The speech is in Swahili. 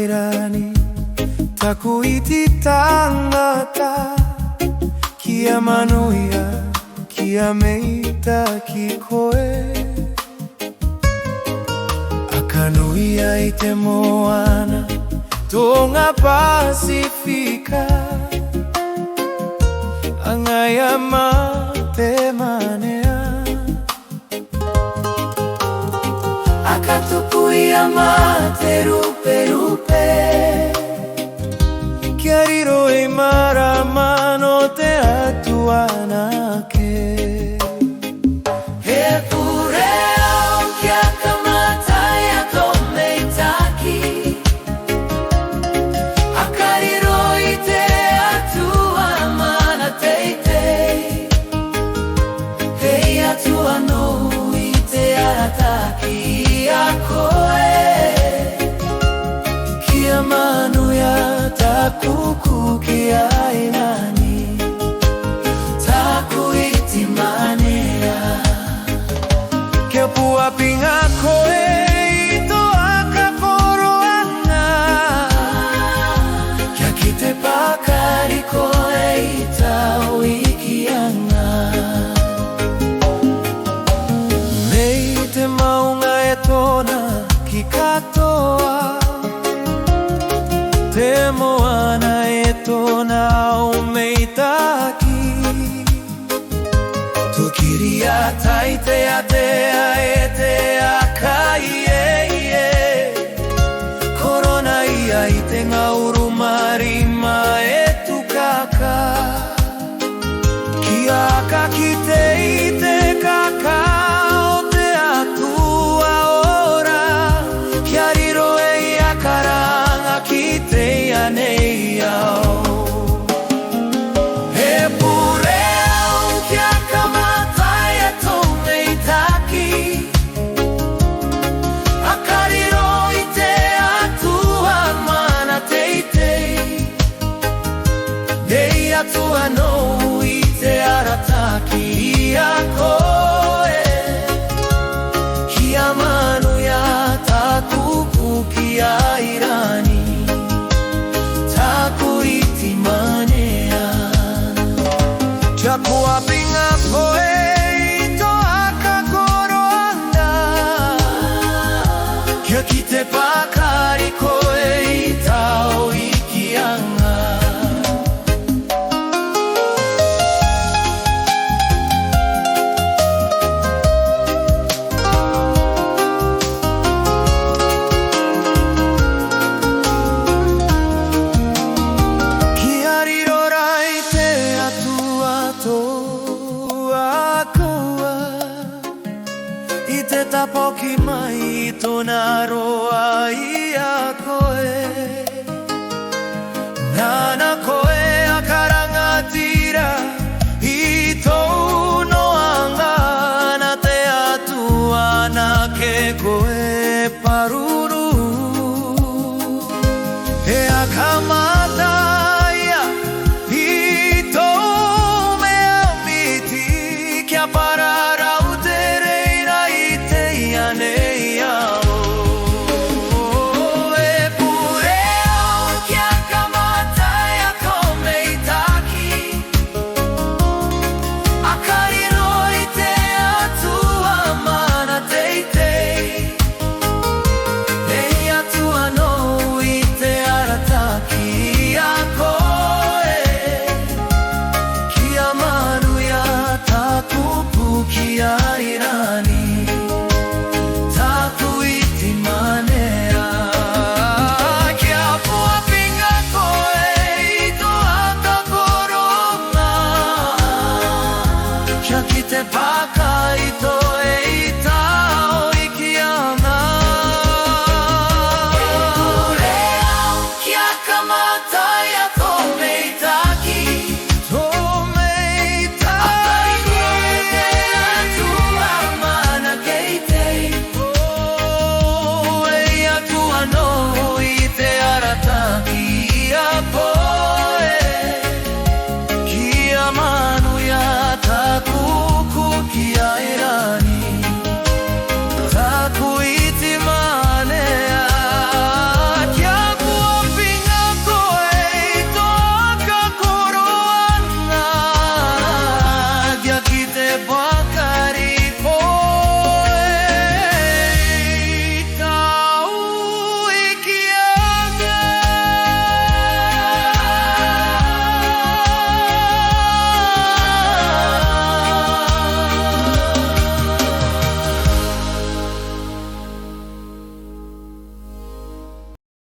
irani takuiti tangata kia manuia kia meita kikoe akanuia ite moana tonga Pasifika angaya mate manea akatupuia mate rupe rupe kiariro e mara mano te atuana ke he pure au kia kamata ya komeitaki akariro ite atua mana teitei hei atua no ite arataki akoe kia manuia takuku kia irani takuiti manea kia pua pinga koe ito akakoroana kia kite pakari koe itau ikianga nei te maunga e tona ki katoa te moana e tona umeitaki tukiria taite atea e te akai korona ia i te ngauru marima e tukaka kia aka ki te i te kaka o te atua ora kia riro e ia karanga ki te anei au he pure au kia kamata e tomeitaki akariro i te atua mana teitei nei atua no i te arataki a koe kia manuia takuku kia irani takuiti manea chakua pinga koe ito akakoroana kia kite pakari koe itau ikianga te tapoki mai tona roa ia koe nana koe a karanga tira i tou noanga na te atuana ke koe paruru e a kamata ia i tou mea miti kia parara kia irani takuiti manea kia pua pinga koe ito akakorona kia kite paka ito